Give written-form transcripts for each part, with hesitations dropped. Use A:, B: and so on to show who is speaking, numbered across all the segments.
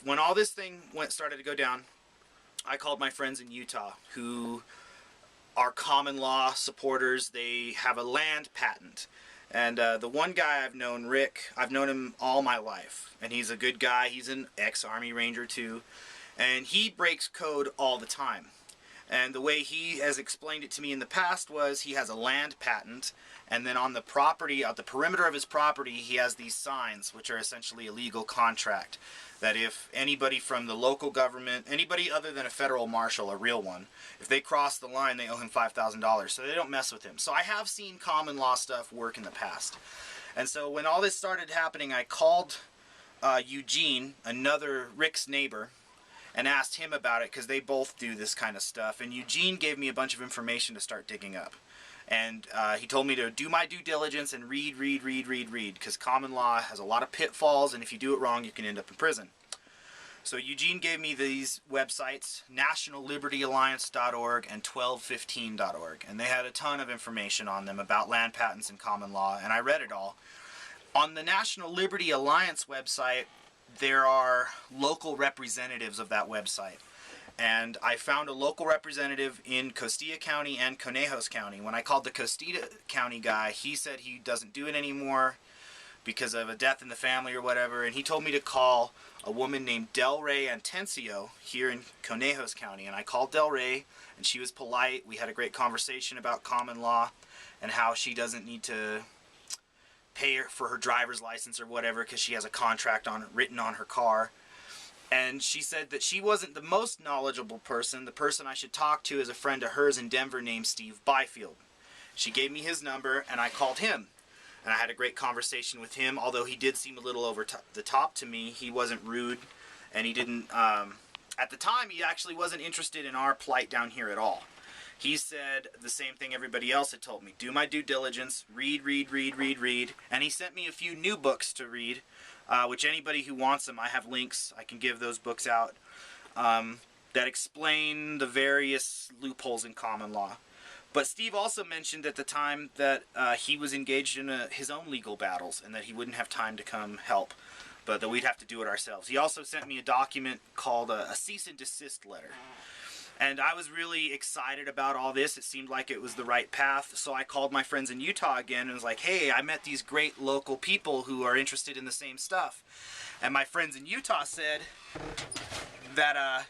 A: when all this thing started to go down, I called my friends in Utah who are common law supporters. They have a land patent. And the one guy I've known, Rick, I've known him all my life. And he's a good guy. He's an ex-Army Ranger too. And he breaks code all the time. And the way he has explained it to me in the past was he has a land patent, and then on the property, at the perimeter of his property, he has these signs, which are essentially a legal contract, that if anybody from the local government, anybody other than a federal marshal, a real one, if they cross the line, they owe him $5,000, so they don't mess with him. So I have seen common law stuff work in the past. And so when all this started happening, I called Eugene, another Rick's neighbor, and asked him about it because they both do this kind of stuff. And Eugene gave me a bunch of information to start digging up. And he told me to do my due diligence and read, because common law has a lot of pitfalls, and if you do it wrong, you can end up in prison. So Eugene gave me these websites, nationallibertyalliance.org and 1215.org. And they had a ton of information on them about land patents and common law, and I read it all. On the National Liberty Alliance website, there are local representatives of that website. And I found a local representative in Costilla County and Conejos County. When I called the Costilla County guy, he said he doesn't do it anymore because of a death in the family or whatever. And he told me to call a woman named Del Rey Antencio here in Conejos County. And I called Del Rey, and she was polite. We had a great conversation about common law and how she doesn't need to pay her for her driver's license or whatever because she has a contract written on her car. And she said that she wasn't the most knowledgeable person. The person I should talk to is a friend of hers in Denver named Steve Byfield. She gave me his number, and I called him. And I had a great conversation with him, although he did seem a little over the top to me. He wasn't rude, and he didn't... at the time, he actually wasn't interested in our plight down here at all. He said the same thing everybody else had told me. Do my due diligence, read. And he sent me a few new books to read, which anybody who wants them, I have links. I can give those books out that explain the various loopholes in common law. But Steve also mentioned at the time that he was engaged in his own legal battles and that he wouldn't have time to come help, but that we'd have to do it ourselves. He also sent me a document called a cease and desist letter. And I was really excited about all this. It seemed like it was the right path. So I called my friends in Utah again and was like, hey, I met these great local people who are interested in the same stuff. And my friends in Utah said that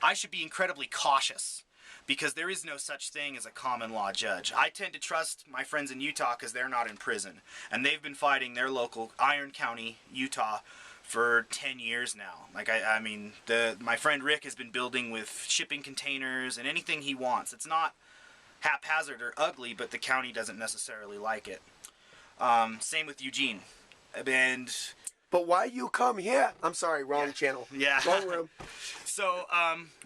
A: I should be incredibly cautious because there is no such thing as a common law judge. I tend to trust my friends in Utah because they're not in prison. And they've been fighting their local Iron County, Utah, for 10 years now. Like, I mean, my friend Rick has been building with shipping containers and anything he wants. It's not haphazard or ugly, but the county doesn't necessarily like it. Same with Eugene.
B: But why you come here? I'm sorry, wrong channel.
A: Yeah.
B: Wrong room.
A: So,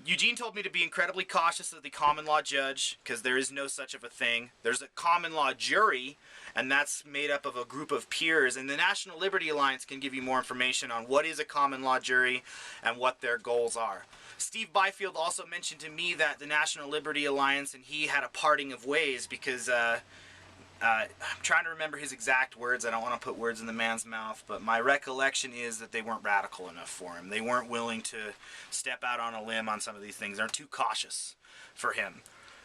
A: Eugene told me to be incredibly cautious of the common law judge, because there is no such of a thing. There's a common law jury, and that's made up of a group of peers, and the National Liberty Alliance can give you more information on what is a common law jury and what their goals are. Steve Byfield also mentioned to me that the National Liberty Alliance and he had a parting of ways because I'm trying to remember his exact words. I don't want to put words in the man's mouth, but my recollection is that they weren't radical enough for him. They weren't willing to step out on a limb on some of these things. They're too cautious for him.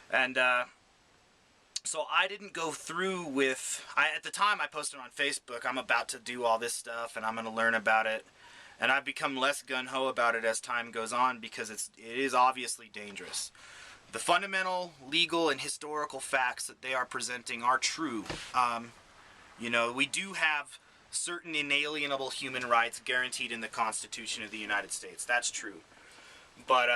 A: And so I didn't go through with... at the time I posted on Facebook, I'm about to do all this stuff and I'm going to learn about it. And I've become less gun-ho about it as time goes on because it is obviously dangerous. The fundamental legal and historical facts that they are presenting are true. You know, we do have certain inalienable human rights guaranteed in the Constitution of the United States. That's true. But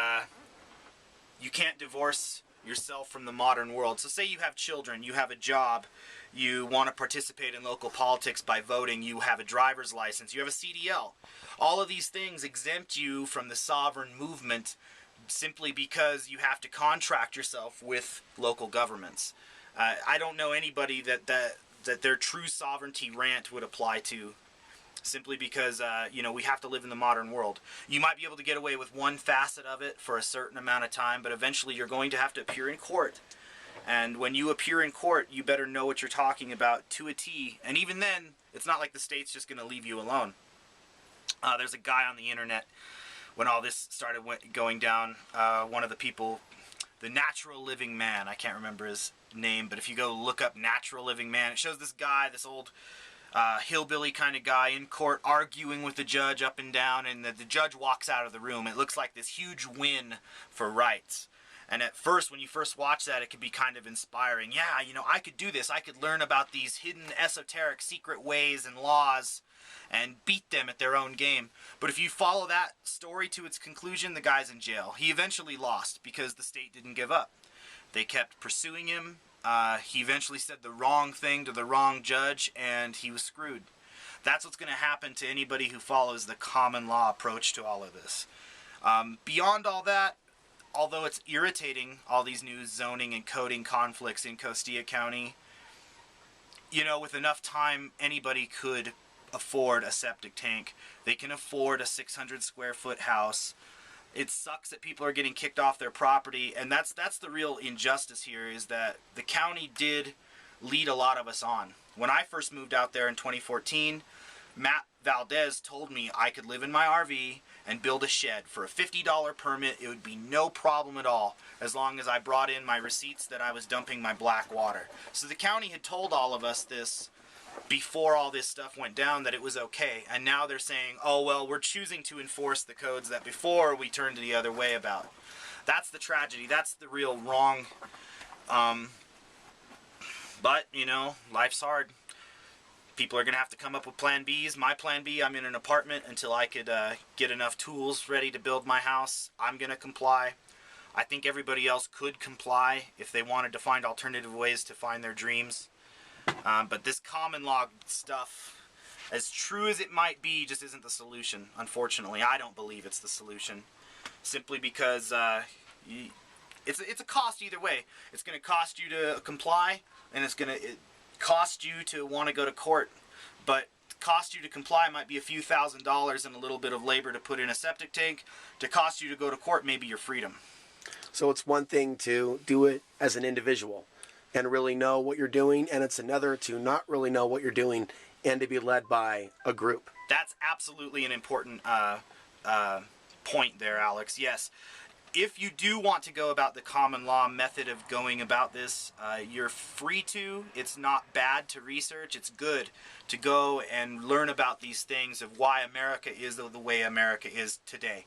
A: you can't divorce yourself from the modern world. So say you have children, you have a job, you want to participate in local politics by voting, you have a driver's license, you have a CDL. All of these things exempt you from the sovereign movement simply because you have to contract yourself with local governments. I don't know anybody that their true sovereignty rant would apply to, simply because you know, we have to live in the modern world. You might be able to get away with one facet of it for a certain amount of time, but eventually you're going to have to appear in court. And when you appear in court, you better know what you're talking about to a T. And even then, it's not like the state's just going to leave you alone. There's a guy on the internet when all this started going down. One of the people, the Natural Living Man. I can't remember his name, but if you go look up Natural Living Man, it shows this guy, this old hillbilly kind of guy in court arguing with the judge up and down, and the judge walks out of the room. It looks like this huge win for rights. And at first, when you first watch that, it can be kind of inspiring. Yeah, you know, I could do this. I could learn about these hidden, esoteric, secret ways and laws and beat them at their own game. But if you follow that story to its conclusion, the guy's in jail. He eventually lost because the state didn't give up. They kept pursuing him. He eventually said the wrong thing to the wrong judge, and he was screwed. That's what's going to happen to anybody who follows the common law approach to all of this. Beyond all that, although it's irritating, all these new zoning and coding conflicts in Costilla County, you know, with enough time, anybody could afford a septic tank. They can afford a 600 square foot house. It sucks that people are getting kicked off their property, and that's the real injustice here, is that the county did lead a lot of us on. When I first moved out there in 2014, Matt Valdez told me I could live in my RV and build a shed. For a $50 permit, it would be no problem at all, as long as I brought in my receipts that I was dumping my black water. So the county had told all of us this before all this stuff went down, that it was okay, and now they're saying, oh well, we're choosing to enforce the codes that before we turned the other way about. That's the tragedy. That's the real wrong. But you know, life's hard. People are gonna have to come up with plan B's. My plan B, I'm in an apartment until I could get enough tools ready to build my house. I'm gonna comply. I think everybody else could comply if they wanted to find alternative ways to find their dreams. But this common law stuff, as true as it might be, just isn't the solution. Unfortunately, I don't believe it's the solution. Simply because it's a cost either way. It's going to cost you to comply, and it's going to cost you to want to go to court. But cost you to comply might be a few $1,000s and a little bit of labor to put in a septic tank. To cost you to go to court, maybe your freedom.
B: So it's one thing to do it as an individual and really know what you're doing, and it's another to not really know what you're doing and to be led by a group.
A: That's absolutely an important point there, Alex. Yes. If you do want to go about the common law method of going about this, you're free to. It's not bad to research. It's good to go and learn about these things of why America is the way America is today.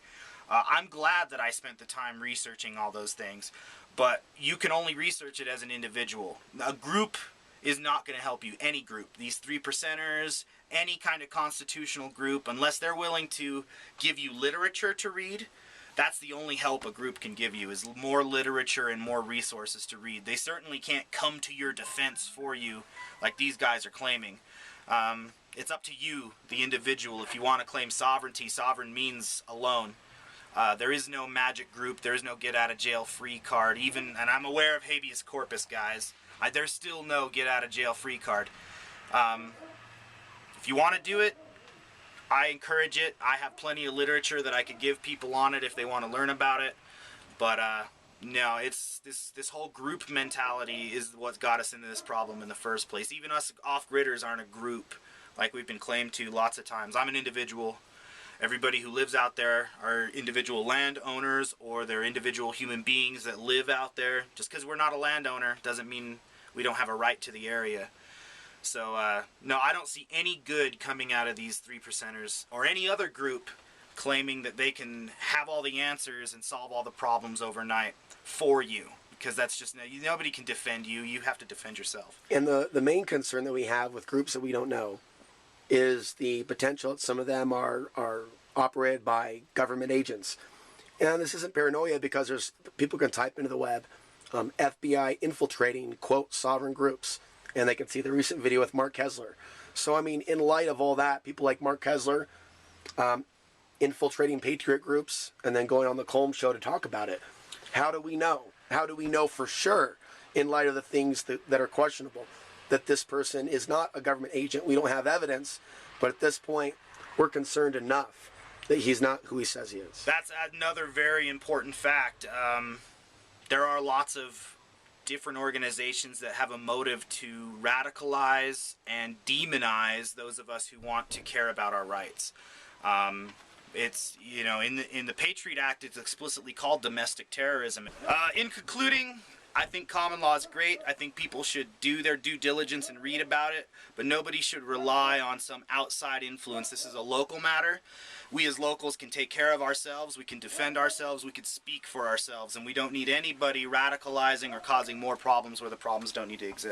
A: I'm glad that I spent the time researching all those things. But you can only research it as an individual. A group is not going to help you. Any group. These 3%ers, any kind of constitutional group, unless they're willing to give you literature to read, that's the only help a group can give you, is more literature and more resources to read. They certainly can't come to your defense for you like these guys are claiming. It's up to you, the individual. If you want to claim sovereignty, sovereign means alone. There is no magic group. There is no get-out-of-jail-free card. Even, and I'm aware of habeas corpus, guys. There's still no get-out-of-jail-free card. If you want to do it, I encourage it. I have plenty of literature that I could give people on it if they want to learn about it. But no, it's this whole group mentality is what's got us into this problem in the first place. Even us off-gridders aren't a group like we've been claimed to lots of times. I'm an individual. Everybody who lives out there are individual landowners, or they're individual human beings that live out there. Just because we're not a landowner doesn't mean we don't have a right to the area. So, no, I don't see any good coming out of these 3%ers or any other group claiming that they can have all the answers and solve all the problems overnight for you. Because that's just, nobody can defend you. You have to defend yourself.
B: And the main concern that we have with groups that we don't know is the potential that some of them are operated by government agents. And this isn't paranoia, because there's people can type into the web, FBI infiltrating, quote, sovereign groups, and they can see the recent video with Mark Kessler. So, I mean, in light of all that, people like Mark Kessler infiltrating patriot groups and then going on the Colm show to talk about it. How do we know? How do we know for sure, in light of the things that are questionable, that this person is not a government agent? We don't have evidence, but at this point, we're concerned enough that he's not who he says he is.
A: That's another very important fact. There are lots of different organizations that have a motive to radicalize and demonize those of us who want to care about our rights. It's, you know, in the Patriot Act, it's explicitly called domestic terrorism. In concluding, I think common law is great. I think people should do their due diligence and read about it, but nobody should rely on some outside influence. This is a local matter. We as locals can take care of ourselves, we can defend ourselves, we can speak for ourselves, and we don't need anybody radicalizing or causing more problems where the problems don't need to exist.